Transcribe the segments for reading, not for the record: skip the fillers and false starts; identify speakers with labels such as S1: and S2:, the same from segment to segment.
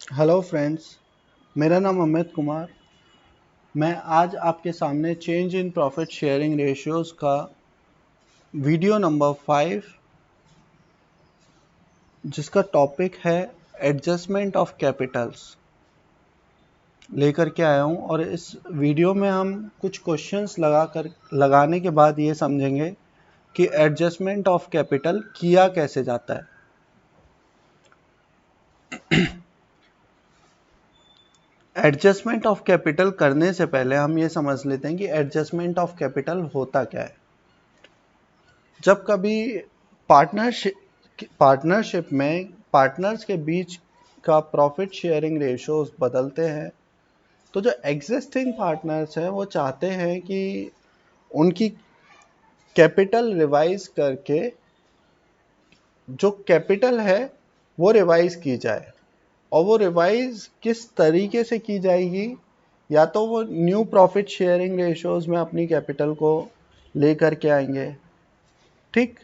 S1: Hello friends, मेरा नाम अमित कुमार। मैं आज आपके सामने change in profit sharing ratios का वीडियो नंबर 5 जिसका टॉपिक है एडजस्टमेंट ऑफ कैपिटल्स लेकर के आया हूं। और इस वीडियो में हम कुछ क्वेश्चंस लगाने के बाद ये समझेंगे कि एडजस्टमेंट ऑफ कैपिटल किया कैसे जाता है। एडजस्टमेंट ऑफ कैपिटल करने से पहले हम ये समझ लेते हैं कि एडजस्टमेंट ऑफ कैपिटल होता क्या है। जब कभी पार्टनरशिप में पार्टनर्स के बीच का प्रॉफिट शेयरिंग रेशियोज बदलते हैं, तो जो एग्जिस्टिंग पार्टनर्स हैं वो चाहते हैं कि उनकी कैपिटल रिवाइज करके जो कैपिटल है वो रिवाइज की जाए। और वो रिवाइज किस तरीके से की जाएगी, या तो वो न्यू प्रॉफिट शेयरिंग रेशियोज में अपनी कैपिटल को लेकर के आएंगे, ठीक,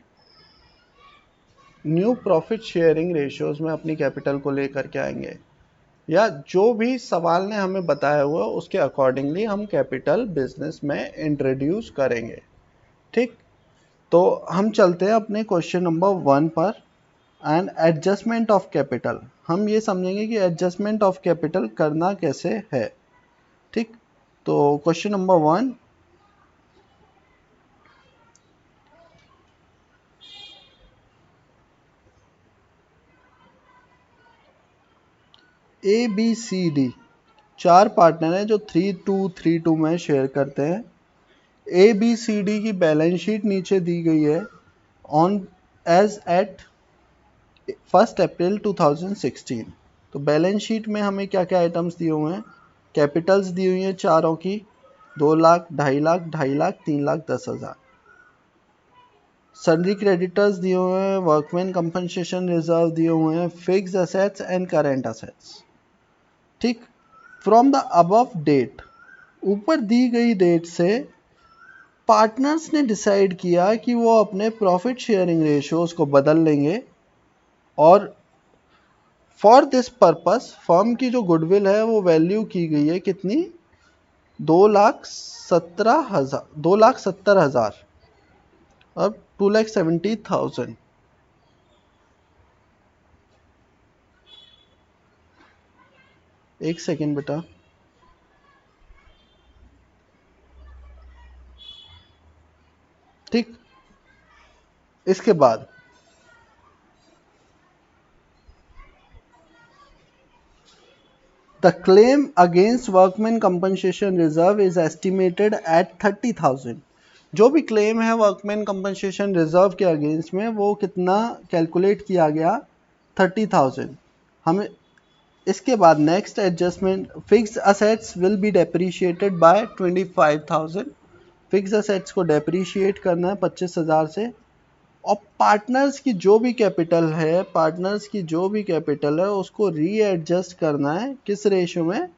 S1: न्यू प्रॉफिट शेयरिंग रेशियोज में अपनी कैपिटल को लेकर के आएंगे, या जो भी सवाल ने हमें बताया हुआ उसके अकॉर्डिंगली हम कैपिटल बिजनेस में इंट्रोड्यूस करेंगे। ठीक, तो हम चलते हैं अपने क्वेश्चन नंबर 1 पर। एंड एडजस्टमेंट ऑफ कैपिटल, हम ये समझेंगे कि एडजस्टमेंट ऑफ कैपिटल करना कैसे है। ठीक, तो question number 1, A B C D चार पार्टनर हैं जो 3-2-3-2 में शेयर करते हैं। ए बी सी डी की बैलेंस शीट नीचे दी गई है ऑन एज एट 1 अप्रैल 2016। तो बैलेंस शीट में हमें क्या क्या आइटम्स दिए हुए हैं। कैपिटल्स दी हुई हैं चारों की, 2 लाख, 2.5 लाख, 2.5 लाख, 3 लाख 10,000। सन्ड्री क्रेडिटर्स दिए हुए हैं, वर्कमैन कंपनसेशन रिजर्व दिए हुए हैं, fixed assets and current assets. ठीक, फ्रॉम द अबव डेट, ऊपर दी गई डेट से पार्टनर्स ने डिसाइड किया कि वो अपने प्रॉफिट शेयरिंग रेशियोज को बदल लेंगे। और फॉर दिस पर्पस फर्म की जो गुडविल है वो वैल्यू की गई है कितनी, 2,70,000 अब 2,70,000। एक सेकेंड बेटा। ठीक, इसके बाद the claim against workman compensation reserve is estimated at 30,000। जो भी क्लेम है वर्कमैन कंपनसेशन रिजर्व के अगेंस्ट में वो कितना कैलकुलेट किया गया, 30,000। हमें इसके बाद next adjustment, fixed assets will be depreciated by 25,000। Fixed assets को डेप्रीशिएट करना है 25,000 से। और पार्टनर्स की जो भी कैपिटल है उसको रीएडजस्ट करना है किस रेशियो में,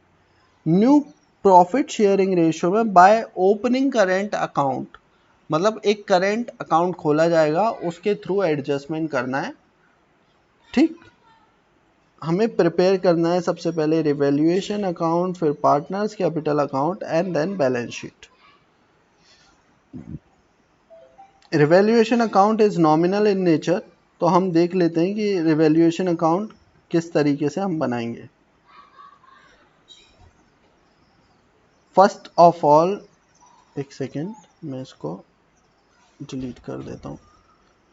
S1: न्यू प्रॉफिट शेयरिंग रेशियो में, बाय ओपनिंग करेंट अकाउंट। मतलब एक करेंट अकाउंट खोला जाएगा, उसके थ्रू एडजस्टमेंट करना है। ठीक, हमें प्रिपेयर करना है सबसे पहले रिवैल्यूएशन अकाउंट, फिर partners capital account and then balance sheet. Revaluation account is nominal in nature, तो हम देख लेते हैं कि रिवैल्यूएशन अकाउंट किस तरीके से हम बनाएंगे। फर्स्ट ऑफ ऑल, एक सेकेंड, मैं इसको डिलीट कर देता हूँ।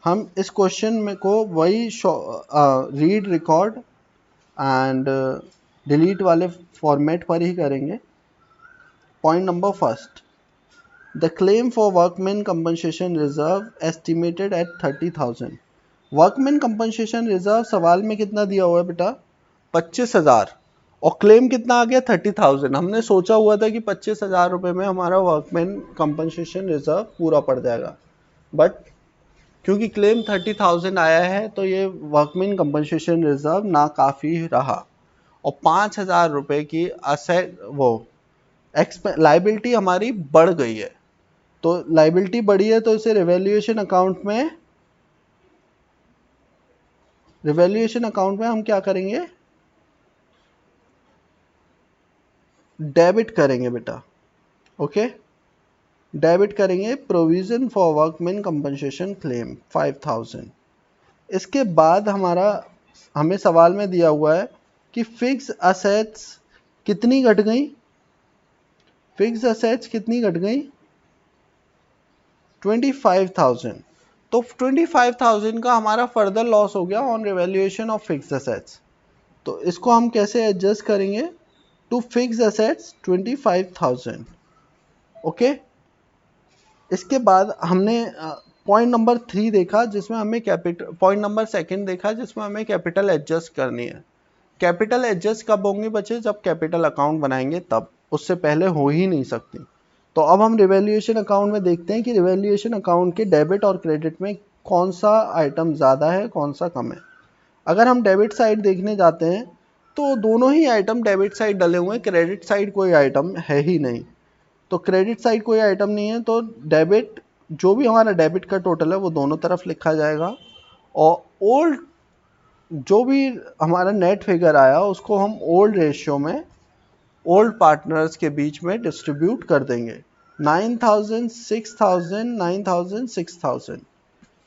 S1: हम इस क्वेश्चन में को वही रीड, रिकॉर्ड एंड डिलीट वाले फॉर्मेट पर ही करेंगे। Point number first, the claim for workman compensation reserve estimated at 30,000। Workman compensation reserve सवाल में कितना दिया हुआ है बेटा, 25,000, और क्लेम कितना आ गया, 30,000। हमने सोचा हुआ था कि 25,000 रुपये में हमारा वर्कमैन कंपनसेशन रिजर्व पूरा पड़ जाएगा, बट क्योंकि क्लेम 30,000 आया है तो ये वर्कमैन कंपनसेशन रिजर्व नाकाफी रहा। और 5,000 रुपये की असेट वो लाइबिलिटी हमारी बढ़ गई है। तो लाइबिलिटी बढ़ी है तो इसे रिवैल्यूएशन अकाउंट में हम क्या करेंगे, डेबिट करेंगे बेटा, ओके, डेबिट करेंगे provision for workman compensation claim 5000। इसके बाद हमें सवाल में दिया हुआ है कि फिक्स असेट्स कितनी घट गई, फिक्स असेट्स कितनी घट गई 25,000। तो 25,000 का हमारा फर्दर लॉस हो गया on revaluation of fix assets. तो इसको हम कैसे एडजस्ट करेंगे, टू फिक्स असेट्स 25,000, ओके। इसके बाद हमने पॉइंट नंबर 3 देखा जिसमें हमें कैपिटल, पॉइंट नंबर 2 देखा जिसमें हमें कैपिटल एडजस्ट करनी है। कैपिटल एडजस्ट कब होंगी बच्चे, जब कैपिटल अकाउंट बनाएंगे तब, उससे पहले हो ही नहीं सकती। तो अब हम रिवैल्यूएशन अकाउंट में देखते हैं कि रिवैल्यूएशन अकाउंट के डेबिट और क्रेडिट में कौन सा आइटम ज़्यादा है कौन सा कम है। अगर हम डेबिट साइड देखने जाते हैं तो दोनों ही आइटम डेबिट साइड डले हुए हैं, क्रेडिट साइड कोई आइटम है ही नहीं। तो क्रेडिट साइड कोई आइटम नहीं है, तो डेबिट, जो भी हमारा डेबिट का टोटल है वो दोनों तरफ लिखा जाएगा, और ओल्ड जो भी हमारा नेट फिगर आया उसको हम ओल्ड रेशियो में ओल्ड पार्टनर्स के बीच में डिस्ट्रीब्यूट कर देंगे। 9,000 6,000 9,000 6,000।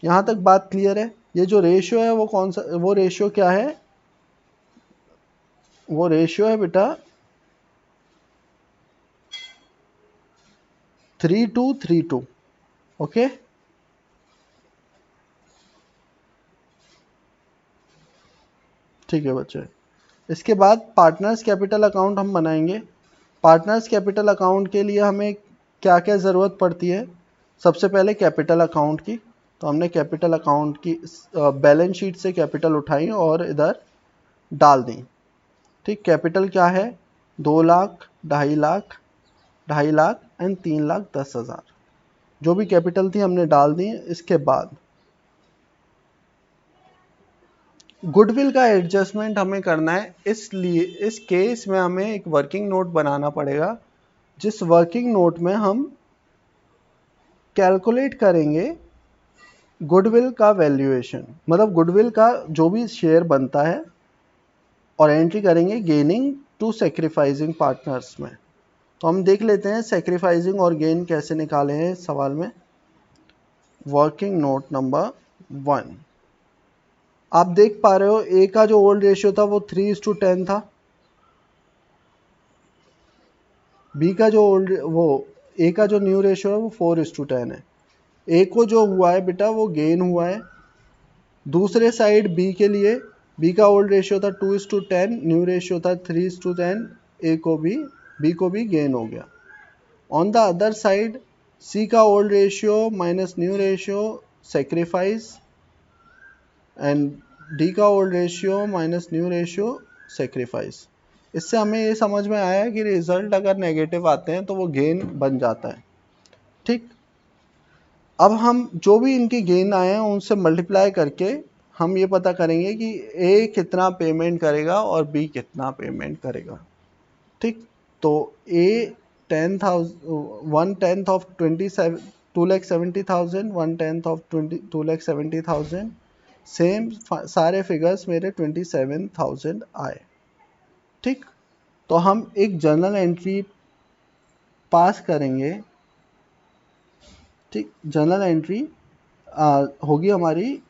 S1: यहाँ तक बात क्लियर है। ये जो रेशियो है वो कौन सा, वो रेशियो क्या है, वो रेशियो है बेटा 3:2:3:2, ओके। ठीक है बच्चे, इसके बाद पार्टनर्स कैपिटल अकाउंट हम बनाएंगे। पार्टनर्स कैपिटल अकाउंट के लिए हमें क्या क्या ज़रूरत पड़ती है, सबसे पहले कैपिटल अकाउंट की। तो हमने कैपिटल अकाउंट की बैलेंस शीट से कैपिटल उठाई और इधर डाल दी। ठीक, कैपिटल क्या है, 2 लाख, 2.5 लाख, 2.5 लाख एंड 3,10,000, जो भी कैपिटल थी हमने डाल दी। इसके बाद गुडविल का एडजस्टमेंट हमें करना है, इसलिए इस केस में हमें एक वर्किंग नोट बनाना पड़ेगा, जिस वर्किंग नोट में हम कैलकुलेट करेंगे गुडविल का वैल्यूएशन, मतलब गुडविल का जो भी शेयर बनता है, और एंट्री करेंगे गेनिंग टू सेक्रीफाइसिंग पार्टनर्स में। तो हम देख लेते हैं सेक्रीफाइसिंग और गेन कैसे निकाले हैं इस सवाल में। वर्किंग नोट नंबर 1, आप देख पा रहे हो ए का जो ओल्ड रेशियो था वो 3:10 था, बी का जो ओल्ड, वो ए का जो न्यू रेशियो है वो 4:10 है। ए को जो हुआ है बेटा वो गेन हुआ है। दूसरे साइड बी के लिए, बी का ओल्ड रेशियो था 2:10, न्यू रेशियो था 3:10, ए को भी, बी को भी गेन हो गया। On the other side C का old ratio minus new ratio sacrifice, and D का old ratio minus new ratio sacrifice. इससे हमें ये समझ में आया कि रिजल्ट अगर नेगेटिव आते हैं तो वो गेन बन जाता है। ठीक, अब हम जो भी इनके गेन आए हैं उनसे मल्टीप्लाई करके हम ये पता करेंगे कि ए कितना पेमेंट करेगा और बी कितना पेमेंट करेगा। ठीक, तो ए 1/10 ऑफ 2,70,000, 1/10 ऑफ 2,70,000, सेम सारे फिगर्स मेरे 27,000 आए। ठीक, तो हम एक जर्नल एंट्री पास करेंगे। ठीक, जर्नल एंट्री होगी हमारी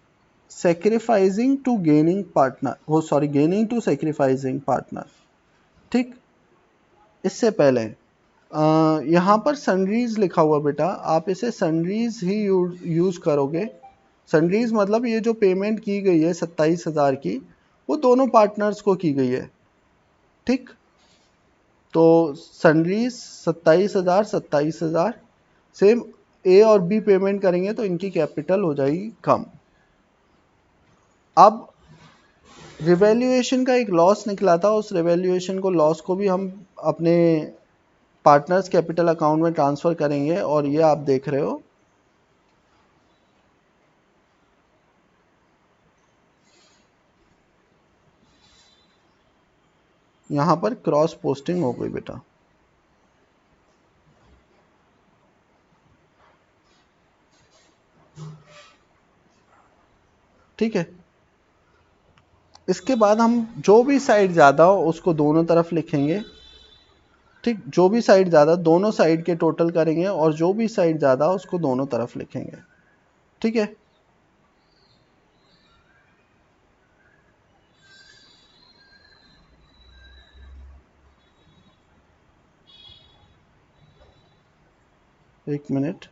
S1: सेक्रीफाइसिंग टू गेनिंग पार्टनर, वो sorry gaining to sacrificing partner. ठीक, इससे पहले यहाँ पर सनरीज लिखा हुआ बेटा, आप इसे सनरीज ही यूज करोगे। सनरीज मतलब ये जो पेमेंट की गई है 27,000 की, वो दोनों पार्टनर्स को की गई है। ठीक, तो सनरीज 27,000 27,000, सेम ए और बी पेमेंट करेंगे तो इनकी कैपिटल हो जाएगी कम। अब रिवैल्यूएशन का एक लॉस निकला था, उस रिवैल्यूएशन को, लॉस को भी हम अपने पार्टनर्स कैपिटल अकाउंट में ट्रांसफ़र करेंगे, और ये आप देख रहे हो यहाँ पर क्रॉस पोस्टिंग हो गई बेटा। ठीक है, इसके बाद हम जो भी साइड ज़्यादा हो उसको दोनों तरफ लिखेंगे, ठीक, जो भी साइड ज़्यादा दोनों साइड के टोटल करेंगे और जो भी साइड ज़्यादा उसको दोनों तरफ लिखेंगे। ठीक है, एक मिनट।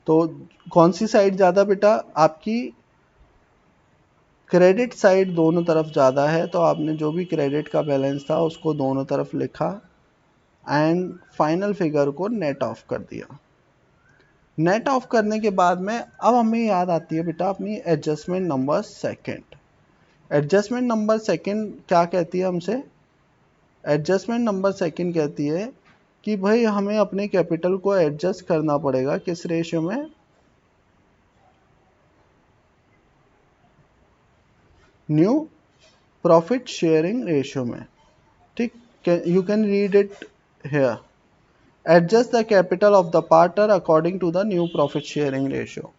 S1: तो कौन सी साइड ज़्यादा बेटा? आपकी क्रेडिट साइड दोनों तरफ ज़्यादा है, तो आपने जो भी क्रेडिट का बैलेंस था उसको दोनों तरफ लिखा एंड फाइनल फिगर को नेट ऑफ कर दिया। नेट ऑफ करने के बाद में अब हमें याद आती है बेटा अपनी adjustment number second. Adjustment number second क्या कहती है हमसे? एडजस्टमेंट नंबर सेकंड कहती है कि भाई हमें अपने कैपिटल को एडजस्ट करना पड़ेगा किस रेशियो में? न्यू प्रॉफिट शेयरिंग रेशियो में। ठीक, you can read it here. Adjust the capital of the partner according to the new profit sharing ratio.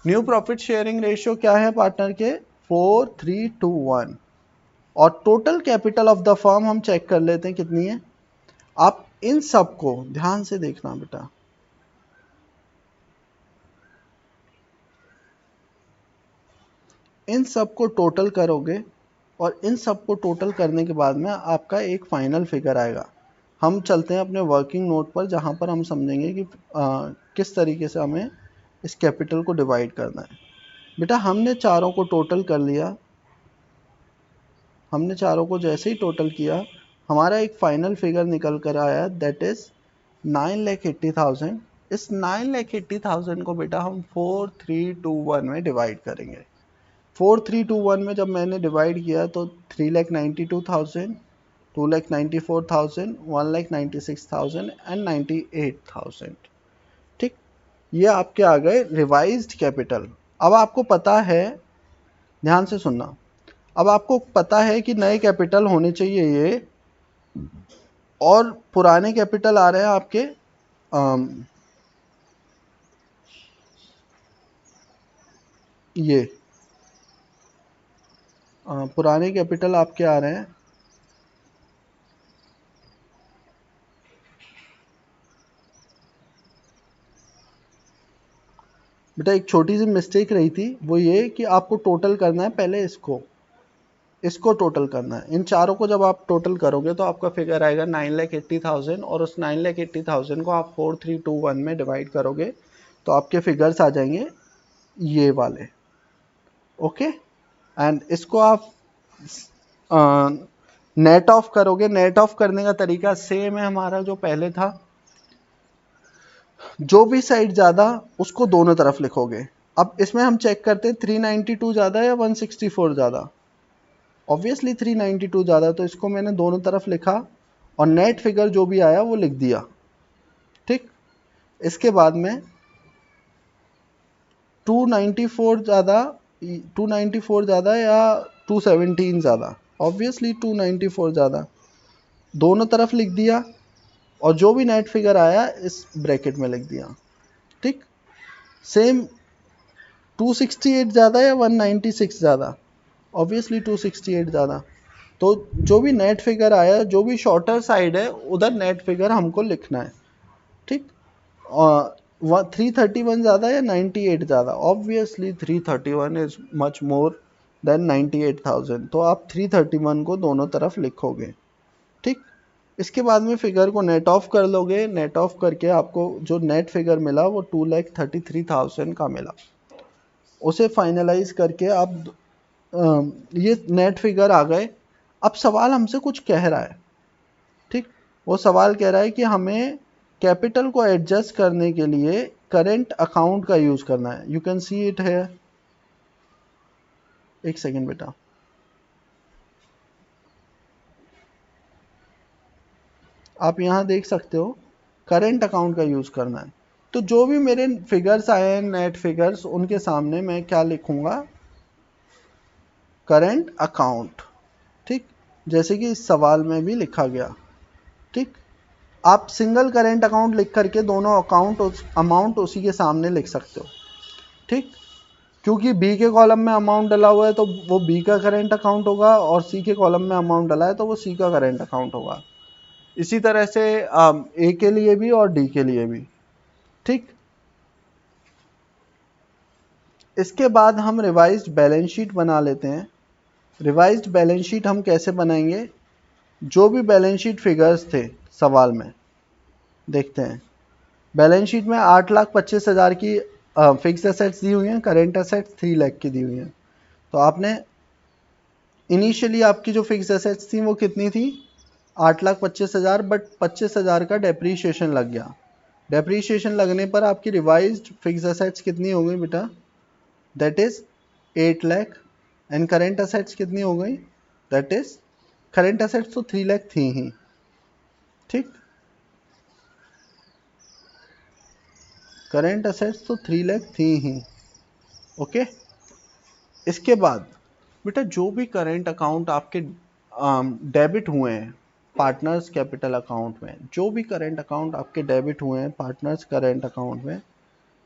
S1: New profit sharing ratio क्या है पार्टनर के? 4:3:1। और total capital of the firm हम check कर लेते हैं कितनी है। आप इन सब को ध्यान से देखना बेटा, इन सब को टोटल करोगे और इन सब को टोटल करने के बाद में आपका एक फाइनल फिगर आएगा। हम चलते हैं अपने वर्किंग नोट पर जहाँ पर हम समझेंगे कि किस तरीके से हमें इस कैपिटल को डिवाइड करना है। बेटा हमने चारों को टोटल कर लिया, हमने चारों को जैसे ही टोटल किया हमारा एक फाइनल फिगर निकल कर आया, दैट इज 9,80,000। इस 9,80,000 को बेटा हम 4:3:1 में डिवाइड करेंगे। 4:3:1 में जब मैंने डिवाइड किया तो 3,92,000, 2,94,000, 1,96,000 एंड 98,000। ठीक, ये आपके आ गए रिवाइज्ड कैपिटल। अब आपको पता है, ध्यान से सुनना, अब आपको पता है कि नए कैपिटल होने चाहिए ये, और पुराने कैपिटल आ रहे हैं आपके ये पुराने कैपिटल आपके आ रहे हैं बेटा। एक छोटी सी मिस्टेक रही थी, वो ये कि आपको टोटल करना है पहले इसको टोटल करना है। इन चारों को जब आप टोटल करोगे तो आपका फिगर आएगा 9,80,000 और उस 9,80,000 को आप 4:3:1 में डिवाइड करोगे तो आपके फिगर्स आ जाएंगे ये वाले। ओके, एंड इसको आप नेट ऑफ करोगे। नेट ऑफ करने का तरीका सेम है हमारा जो पहले था, जो भी साइड ज़्यादा उसको दोनों तरफ लिखोगे। अब इसमें हम चेक करते हैं 392 ज़्यादा या 164 ज़्यादा। ऑब्वियसली 392 ज़्यादा, तो इसको मैंने दोनों तरफ लिखा और नेट फिगर जो भी आया वो लिख दिया। ठीक, इसके बाद में 294 ज़्यादा, 294 ज़्यादा या 217 ज़्यादा? ऑब्वियसली 294 ज़्यादा, दोनों तरफ लिख दिया और जो भी नेट फिगर आया इस ब्रैकेट में लिख दिया। ठीक, सेम 268 ज़्यादा या 196 ज़्यादा? ऑब्वियसली 268 ज़्यादा, तो जो भी नेट फिगर आया, जो भी शॉर्टर साइड है उधर नेट फिगर हमको लिखना है। ठीक, 331 ज़्यादा या 98 ज़्यादा? Obviously 331 is much more than 98,000, तो आप 331 को दोनों तरफ लिखोगे। ठीक, इसके बाद में फिगर को नेट ऑफ कर लोगे। नेट ऑफ करके आपको जो नेट फिगर मिला वो 2,33,000 का मिला। उसे फाइनलाइज करके आप ये नेट फिगर आ गए। अब सवाल हमसे कुछ कह रहा है। ठीक, वो सवाल कह रहा है कि हमें कैपिटल को एडजस्ट करने के लिए करेंट अकाउंट का यूज करना है। यू कैन सी इट है, एक सेकेंड बेटा। आप यहां देख सकते हो करेंट अकाउंट का यूज करना है। तो जो भी मेरे फिगर्स आए हैं नेट फिगर्स, उनके सामने मैं क्या लिखूंगा? Current account. ठीक, जैसे कि इस सवाल में भी लिखा गया। ठीक, आप सिंगल करेंट अकाउंट लिख करके दोनों अकाउंट अमाउंट उसी के सामने लिख सकते हो। ठीक, क्योंकि बी के कॉलम में अमाउंट डला हुआ है तो वो बी का करेंट अकाउंट होगा, और सी के कॉलम में अमाउंट डला है तो वो सी का करेंट अकाउंट होगा। इसी तरह से ए के लिए भी और डी के लिए भी। ठीक, इसके बाद हम रिवाइज्ड बैलेंस शीट बना लेते हैं। रिवाइज्ड बैलेंस शीट हम कैसे बनाएंगे, जो भी बैलेंस शीट फिगर्स थे सवाल में, देखते हैं। बैलेंस शीट में 8,25,000 की फिक्स एसेट्स दी हुई हैं, करेंट एसेट्स 3 लाख की दी हुई हैं। तो आपने इनिशियली आपकी जो फिक्स एसेट्स थी वो कितनी थी, 8,25,000, बट 25,000 का डेप्रीशिएशन लग गया। डेप्रीशिएशन लगने पर आपकी रिवाइज्ड फिक्स एसेट्स कितनी हो गई बेटा, that is 8 lakh. And current assets कितनी हो गई, दैट इज, करेंट एसेट्स तो 3 लाख थी ही। ठीक, करेंट एसेट्स तो 3 लाख थी ही। ओके, इसके बाद बेटा जो भी करेंट अकाउंट आपके डेबिट हुए हैं पार्टनर्स कैपिटल अकाउंट में, जो भी करेंट अकाउंट आपके डेबिट हुए हैं पार्टनर्स करेंट अकाउंट में,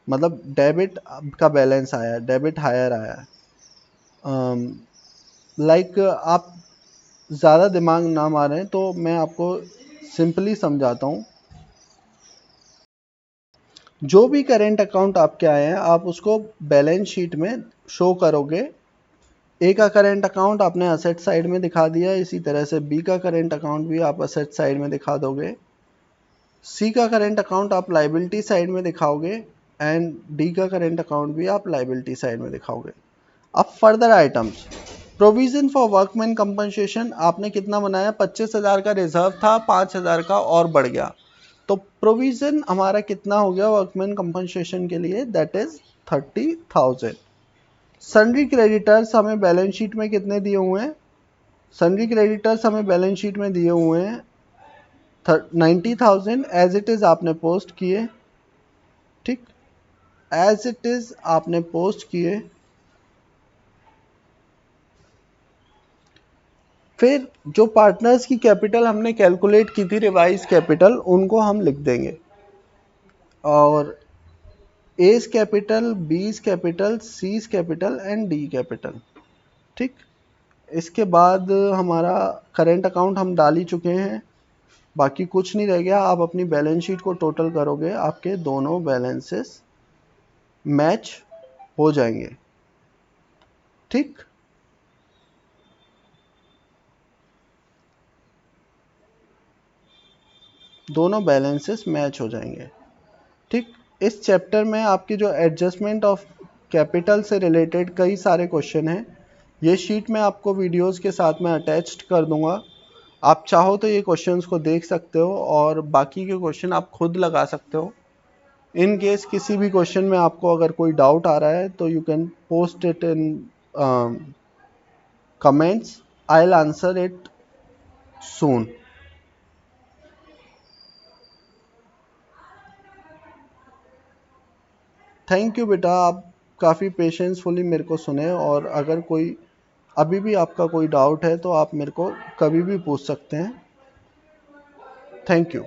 S1: मतलब डेबिट का बैलेंस आया है, डेबिट हायर आया है। लाइक आप ज़्यादा दिमाग ना मारें तो मैं आपको सिंपली समझाता हूँ। जो भी करेंट अकाउंट आपके आए हैं आप उसको बैलेंस शीट में शो करोगे। ए का करेंट अकाउंट आपने असेट साइड में दिखा दिया, इसी तरह से बी का करेंट अकाउंट भी आप असेट साइड में दिखा दोगे, सी का करेंट अकाउंट आप लाइबिलिटी साइड में दिखाओगे, एंड डी का करेंट अकाउंट भी आप लाइबिलिटी साइड में दिखाओगे। अब further items, provision for workman compensation आपने कितना बनाया, 25,000 का रिजर्व था, 5,000 का और बढ़ गया, तो प्रोविजन हमारा कितना हो गया वर्कमैन कंपनसेशन के लिए, दैट इज 30,000। सन्ड्री क्रेडिटर्स हमें बैलेंस शीट में कितने दिए हुए हैं, सन्ड्री क्रेडिटर्स हमें बैलेंस शीट में दिए हुए हैं 90,000, एज इट इज आपने पोस्ट किए। ठीक, एज इट इज आपने पोस्ट किए। फिर जो पार्टनर्स की कैपिटल हमने कैलकुलेट की थी रिवाइज कैपिटल, उनको हम लिख देंगे, और A's capital, B's capital, C's capital and D capital. ठीक, इसके बाद हमारा करेंट अकाउंट हम डाल ही चुके हैं, बाकी कुछ नहीं रह गया। आप अपनी बैलेंस शीट को टोटल करोगे, आपके दोनों बैलेंसेस मैच हो जाएंगे। ठीक, दोनों बैलेंसेस मैच हो जाएंगे। ठीक, इस चैप्टर में आपकी जो एडजस्टमेंट ऑफ कैपिटल से रिलेटेड कई सारे क्वेश्चन हैं, ये शीट मैं आपको वीडियोस के साथ में अटैच्ड कर दूंगा। आप चाहो तो ये क्वेश्चंस को देख सकते हो और बाकी के क्वेश्चन आप खुद लगा सकते हो। इन केस किसी भी क्वेश्चन में आपको अगर कोई डाउट आ रहा है तो you can post it in comments, I will answer it soon. Thank you बेटा, आप काफ़ी पेशेंसफुली मेरे को सुने, और अगर कोई अभी भी आपका कोई डाउट है तो आप मेरे को कभी भी पूछ सकते हैं। Thank you.